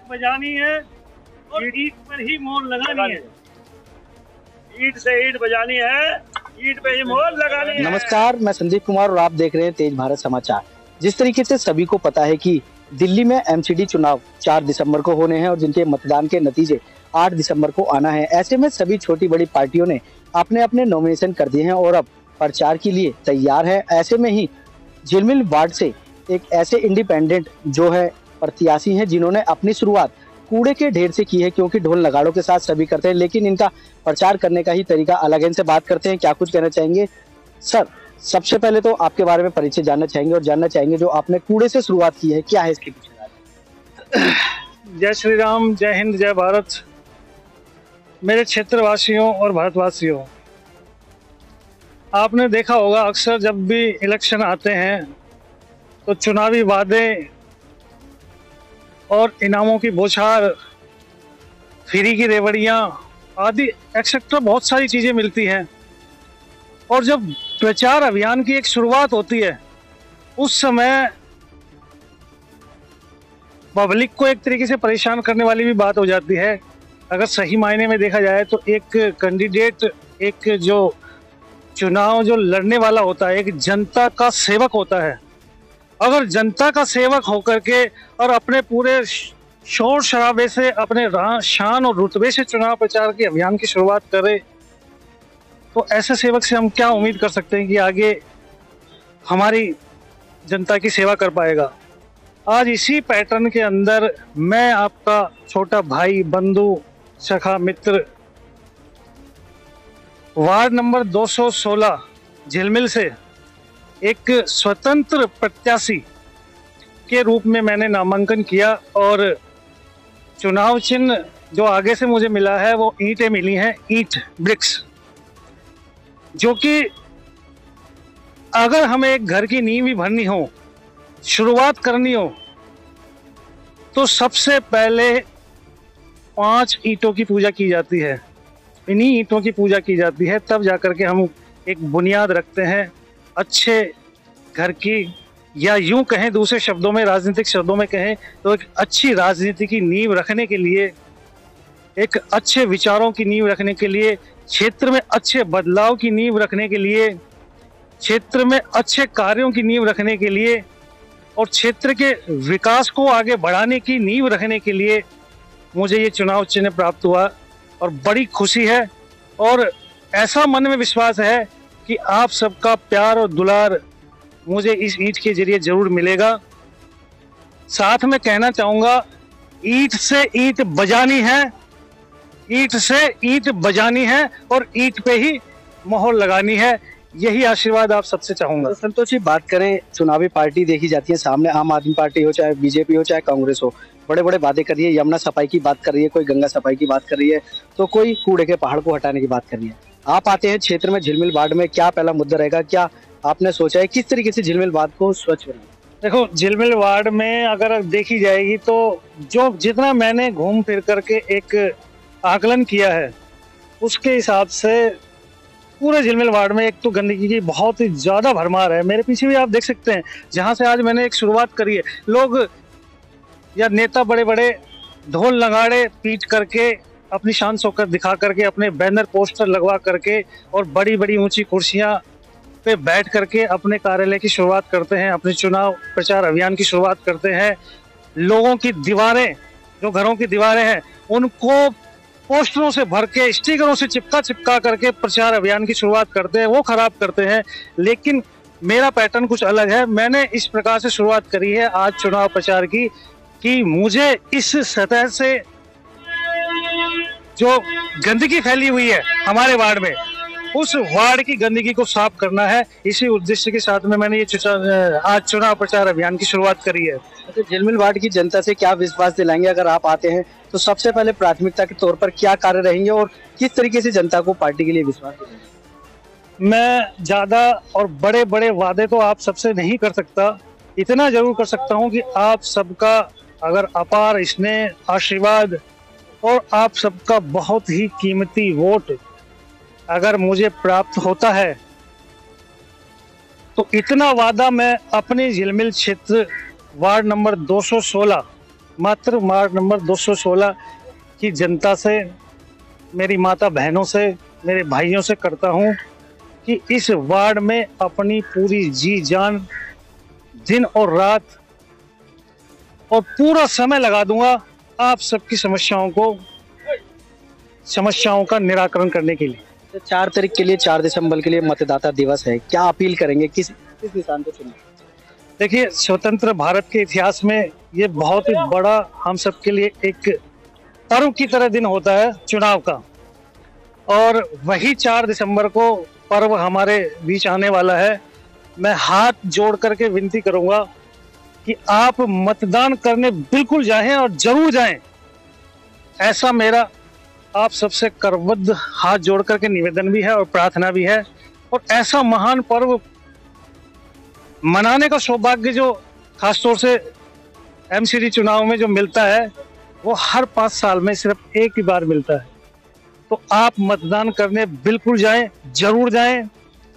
बजानी है और ईंट पर ही मोहर लगानी है। ईंट से ईंट बजानी है, ईंट पे ही मोहर लगानी है। नमस्कार, मैं संदीप कुमार और आप देख रहे हैं तेज भारत समाचार। जिस तरीके से सभी को पता है कि दिल्ली में एमसीडी चुनाव 4 दिसंबर को होने हैं और जिनके मतदान के नतीजे 8 दिसंबर को आना है, ऐसे में सभी छोटी बड़ी पार्टियों ने अपने अपने नॉमिनेशन कर दिए हैं और अब प्रचार के लिए तैयार है। ऐसे में ही झिलमिल वार्ड से एक ऐसे इंडिपेंडेंट जो है प्रत्याशी हैं जिन्होंने अपनी शुरुआत कूड़े के ढेर से की है, क्योंकि ढोल नगाड़ों के साथ सभी करते हैं, लेकिन इनका प्रचार करने का ही तरीका अलग है। इनसे बात करते हैं, क्या कुछ कहना चाहेंगे। सर, सबसे पहले तो आपके बारे में परिचय जानना चाहेंगे और जानना चाहेंगे जो आपने कूड़े से शुरुआत की है, क्या है इसके पीछे। जय श्री राम, जय हिंद, जय भारत। मेरे क्षेत्रवासियों और भारतवासियों, आपने देखा होगा अक्सर जब भी इलेक्शन आते हैं तो चुनावी वादे और इनामों की बौछार, फ्री की रेवड़ियाँ आदि एक्सेट्रा बहुत सारी चीज़ें मिलती हैं। और जब प्रचार अभियान की एक शुरुआत होती है उस समय पब्लिक को एक तरीके से परेशान करने वाली भी बात हो जाती है। अगर सही मायने में देखा जाए तो एक कैंडिडेट, एक जो चुनाव जो लड़ने वाला होता है, एक जनता का सेवक होता है। अगर जनता का सेवक होकर के और अपने पूरे शोर शराबे से, अपने शान और रुतबे से चुनाव प्रचार के अभियान की शुरुआत करे तो ऐसे सेवक से हम क्या उम्मीद कर सकते हैं कि आगे हमारी जनता की सेवा कर पाएगा। आज इसी पैटर्न के अंदर मैं आपका छोटा भाई, बंधु, सखा, मित्र, वार्ड नंबर 216 झिलमिल से एक स्वतंत्र प्रत्याशी के रूप में मैंने नामांकन किया और चुनाव चिन्ह जो आगे से मुझे मिला है वो ईंटें मिली हैं, ईंट ब्रिक्स, जो कि अगर हमें एक घर की नींव भी भरनी हो, शुरुआत करनी हो, तो सबसे पहले 5 ईंटों की पूजा की जाती है। इन्हीं ईंटों की पूजा की जाती है, तब जाकर के हम एक बुनियाद रखते हैं अच्छे घर की, या यूं कहें दूसरे शब्दों में, राजनीतिक शब्दों में कहें तो एक अच्छी राजनीति की नींव रखने के लिए, एक अच्छे विचारों की नींव रखने के लिए, क्षेत्र में अच्छे बदलाव की नींव रखने के लिए, क्षेत्र में अच्छे कार्यों की नींव रखने के लिए और क्षेत्र के विकास को आगे बढ़ाने की नींव रखने के लिए मुझे ये चुनाव चिन्ह प्राप्त हुआ और बड़ी खुशी है। और ऐसा मन में विश्वास है कि आप सबका प्यार और दुलार मुझे इस ईंट के जरिए जरूर मिलेगा। साथ में कहना चाहूँगा, ईंट से ईंट बजानी है, ईंट से ईंट बजानी है और ईंट पे ही मोहर लगानी है। यही आशीर्वाद आप सबसे चाहूँगा। तो संतोष जी, बात करें, चुनावी पार्टी देखी जाती है सामने, आम आदमी पार्टी हो, चाहे बीजेपी हो, चाहे कांग्रेस हो, बड़े बड़े वादे कर रही है, यमुना सफाई की बात कर रही है, कोई गंगा सफाई की बात कर रही है, तो कोई कूड़े के पहाड़ को हटाने की बात कर रही है। आप आते हैं क्षेत्र में, झिलमिल वार्ड में, क्या पहला मुद्दा रहेगा, क्या आपने सोचा है किस तरीके से झिलमिल वार्ड को स्वच्छ बनाए। देखो, झिलमिल वार्ड में अगर देखी जाएगी तो जो जितना मैंने घूम फिर करके एक आकलन किया है उसके हिसाब से पूरे झिलमिल वार्ड में एक तो गंदगी की बहुत ही ज़्यादा भरमार है। मेरे पीछे भी आप देख सकते हैं, जहाँ से आज मैंने एक शुरुआत करी है, लोग या नेता बड़े बड़े ढोल नगाड़े पीट करके, अपनी शान शौकत दिखा करके, अपने बैनर पोस्टर लगवा करके और बड़ी बड़ी ऊंची कुर्सियां पे बैठ करके अपने कार्यालय की शुरुआत करते हैं, अपने चुनाव प्रचार अभियान की शुरुआत करते हैं। लोगों की दीवारें, जो घरों की दीवारें हैं, उनको पोस्टरों से भर के, स्टिकरों से चिपका करके प्रचार अभियान की शुरुआत करते हैं, वो खराब करते हैं। लेकिन मेरा पैटर्न कुछ अलग है। मैंने इस प्रकार से शुरुआत करी है आज चुनाव प्रचार की कि मुझे इस सतह से जो गंदगी फैली हुई है हमारे वार्ड में, उस वार्ड की गंदगी को साफ करना है। इसी उद्देश्य के साथ में मैंने ये आज चुनाव प्रचार अभियान की शुरुआत करी है। तो झिलमिल वार्ड की जनता से क्या विश्वास दिलाएंगे अगर आप आते हैं, तो सबसे पहले प्राथमिकता के तौर पर क्या कार्य रहेंगे और किस तरीके से जनता को पार्टी के लिए विश्वास दिलाएंगे। मैं ज्यादा और बड़े बड़े वादे तो आप सबसे नहीं कर सकता, इतना जरूर कर सकता हूं कि आप सबका अगर अपार स्नेह, आशीर्वाद और आप सबका बहुत ही कीमती वोट अगर मुझे प्राप्त होता है तो इतना वादा मैं अपने झिलमिल क्षेत्र वार्ड नंबर 216 मात्र वार्ड नंबर 216 की जनता से, मेरी माता बहनों से, मेरे भाइयों से करता हूं कि इस वार्ड में अपनी पूरी जी जान, दिन और रात और पूरा समय लगा दूंगा आप सबकी समस्याओं का निराकरण करने के लिए। तो 4 तारीख के लिए, 4 दिसंबर के लिए मतदाता दिवस है, क्या अपील करेंगे, किस निशान को चुनें? देखिए, स्वतंत्र भारत के इतिहास में ये बहुत ही बड़ा हम सबके लिए एक पर्व की तरह दिन होता है चुनाव का, और वही 4 दिसंबर को पर्व हमारे बीच आने वाला है। मैं हाथ जोड़ करके विनती करूंगा कि आप मतदान करने बिल्कुल जाएं और जरूर जाएं, ऐसा मेरा आप सबसे करबद्ध हाथ जोड़ करके निवेदन भी है और प्रार्थना भी है। और ऐसा महान पर्व मनाने का सौभाग्य जो खासतौर से एमसीडी चुनाव में जो मिलता है वो हर 5 साल में सिर्फ एक ही बार मिलता है। तो आप मतदान करने बिल्कुल जाएं, जरूर जाएं।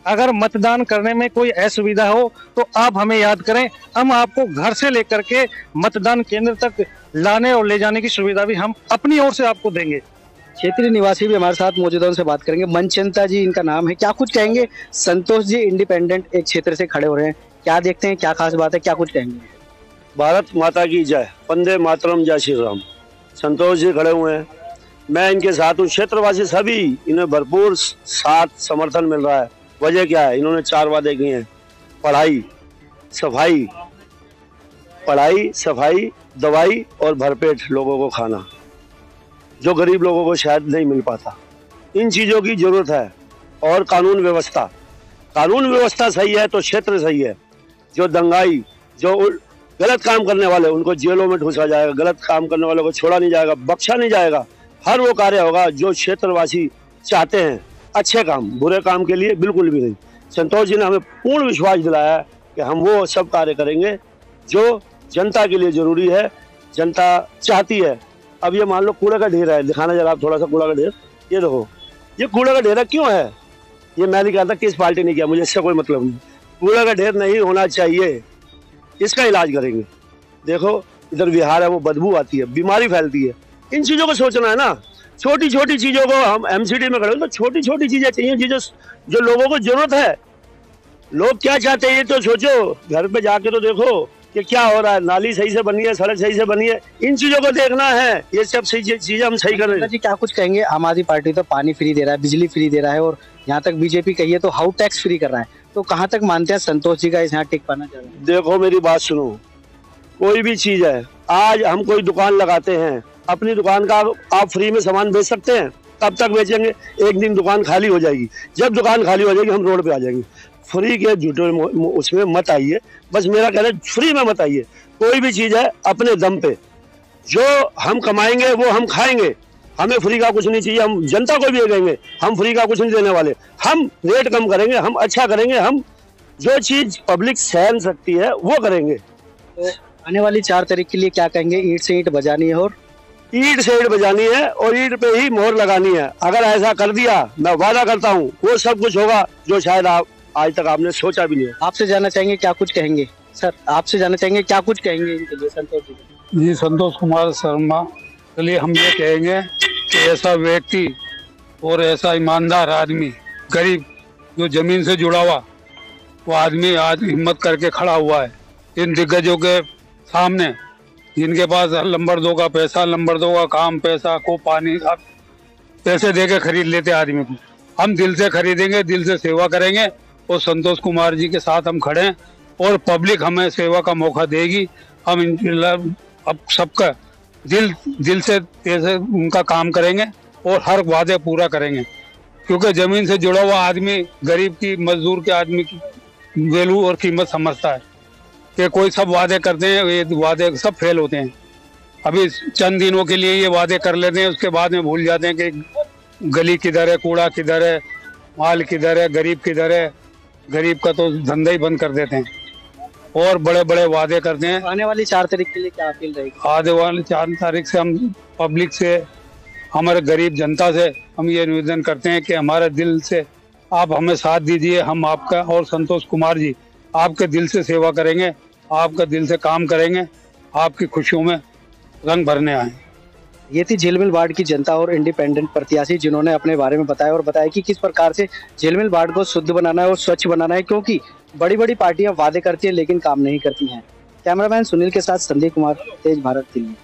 अगर मतदान करने में कोई असुविधा हो तो आप हमें याद करें, हम आपको घर से लेकर के मतदान केंद्र तक लाने और ले जाने की सुविधा भी हम अपनी ओर से आपको देंगे। क्षेत्रीय निवासी भी हमारे साथ मौजूद है, उनसे बात करेंगे। मनचंदा जी इनका नाम है, क्या कुछ कहेंगे? संतोष जी इंडिपेंडेंट एक क्षेत्र से खड़े हो रहे हैं, क्या देखते हैं, क्या खास बात है, क्या कुछ कहेंगे? भारत माता की जय, वंदे मातरम, जय श्री राम। संतोष जी खड़े हुए हैं, मैं इनके साथ हूँ। क्षेत्रवासी सभी इन्हें भरपूर साथ समर्थन मिल रहा है। वजह क्या है? इन्होंने 4 वादे किए हैं, पढ़ाई सफाई, दवाई और भरपेट लोगों को खाना, जो गरीब लोगों को शायद नहीं मिल पाता। इन चीज़ों की जरूरत है। और कानून व्यवस्था सही है तो क्षेत्र सही है। जो दंगाई, जो गलत काम करने वाले उनको जेलों में ठूसा जाएगा, गलत काम करने वालों को छोड़ा नहीं जाएगा, बख्शा नहीं जाएगा। हर वो कार्य होगा जो क्षेत्रवासी चाहते हैं, अच्छे काम, बुरे काम के लिए बिल्कुल भी नहीं। संतोष जी ने हमें पूर्ण विश्वास दिलाया है कि हम वो सब कार्य करेंगे जो जनता के लिए जरूरी है, जनता चाहती है। अब ये मान लो कूड़े का ढेर है, दिखाना जरा आप थोड़ा सा कूड़ा का ढेर। ये देखो, ये कूड़े का ढेर क्यों है? ये मैं नहीं कहता किस पार्टी ने किया, मुझे इससे कोई मतलब नहीं। कूड़े का ढेर नहीं होना चाहिए, इसका इलाज करेंगे। देखो इधर बिहार है, वो बदबू आती है, बीमारी फैलती है। इन चीजों को सोचना है ना, छोटी छोटी चीजों को। हम एमसीडी में खड़े तो छोटी छोटी चीजें चाहिए, चीजें जो लोगों को जरूरत है। लोग क्या चाहते हैं ये तो सोचो, घर पे जाके तो देखो कि क्या हो रहा है। नाली सही से बनी है, सड़क सही से बनी है, इन चीजों को देखना है। ये सब सही चीजें हम सही कर रहे हैं। जी क्या कुछ कहेंगे? आम आदमी पार्टी तो पानी फ्री दे रहा है, बिजली फ्री दे रहा है, और यहाँ तक बीजेपी कहिए तो हाउस टैक्स फ्री कर रहा है। तो कहाँ तक मानते हैं संतोष जी का इस यहाँ टिक पाना चाह रहे हैं? देखो मेरी बात सुनो, कोई भी चीज है, आज हम कोई दुकान लगाते हैं, अपनी दुकान का आप फ्री में सामान बेच सकते हैं? कब तक बेचेंगे? एक दिन दुकान खाली हो जाएगी। जब दुकान खाली हो जाएगी हम रोड पे आ जाएंगे। फ्री के झूठे उसमें मत आइए, बस मेरा कहना है फ्री में मत आइए। कोई भी चीज है अपने दम पे, जो हम कमाएंगे वो हम खाएंगे। हमें फ्री का कुछ नहीं चाहिए। हम जनता को भी ये कहेंगे, हम फ्री का कुछ नहीं देने वाले। हम रेट कम करेंगे, हम अच्छा करेंगे, हम जो चीज पब्लिक सहन सकती है वो करेंगे। तो आने वाली 4 तारीख के लिए क्या कहेंगे? ईंट से ईंट बजानी है, और ईंट से ईंट बजानी है और ईंट पे ही मोहर लगानी है। अगर ऐसा कर दिया, मैं वादा करता हूँ वो सब कुछ होगा जो शायद आप आज तक आपने सोचा भी नहीं है। आपसे जानना चाहेंगे क्या कुछ कहेंगे? सर आपसे जानना चाहेंगे क्या कुछ कहेंगे इनके लिए, संतोष जी? जी, संतोष कुमार शर्मा के लिए हम ये कहेंगे कि ऐसा व्यक्ति और ऐसा ईमानदार आदमी, गरीब जो जमीन से जुड़ा हुआ वो आदमी आज हिम्मत करके खड़ा हुआ है इन दिग्गजों के सामने, जिनके पास नंबर 2 का पैसा, नंबर 2 का काम, पैसा को पानी पैसे दे के खरीद लेते आदमी को। हम दिल से खरीदेंगे, दिल से सेवा करेंगे, और संतोष कुमार जी के साथ हम खड़े हैं, और पब्लिक हमें सेवा का मौका देगी। हम इंशाल्लाह अब सबका दिल से उनका काम करेंगे और हर वादे पूरा करेंगे, क्योंकि जमीन से जुड़ा हुआ आदमी गरीब की, मजदूर के आदमी की वैल्यू और कीमत समझता है। कि कोई सब वादे करते हैं, ये वादे सब फेल होते हैं। अभी चंद दिनों के लिए ये वादे कर लेते हैं, उसके बाद में भूल जाते हैं कि गली किधर है, कूड़ा किधर है, माल किधर है, गरीब किधर है। गरीब का तो धंधा ही बंद कर देते हैं और बड़े बड़े वादे करते हैं। आने वाली 4 तारीख के लिए क्या अपील रहेगी? आने वाली 4 तारीख से हम पब्लिक से, हमारे गरीब जनता से हम ये निवेदन करते हैं कि हमारे दिल से आप हमें साथ दीजिए। हम आपका और संतोष कुमार जी आपके दिल से सेवा करेंगे, आपका दिल से काम करेंगे, आपकी खुशियों में रंग भरने आए। ये थी झिलमिल वार्ड की जनता और इंडिपेंडेंट प्रत्याशी जिन्होंने अपने बारे में बताया और बताया कि किस प्रकार से झिलमिल वार्ड को शुद्ध बनाना है और स्वच्छ बनाना है, क्योंकि बड़ी बड़ी पार्टियां वादे करती है लेकिन काम नहीं करती हैं। कैमरामैन सुनील के साथ संदीप कुमार, तेज भारत दिल्ली।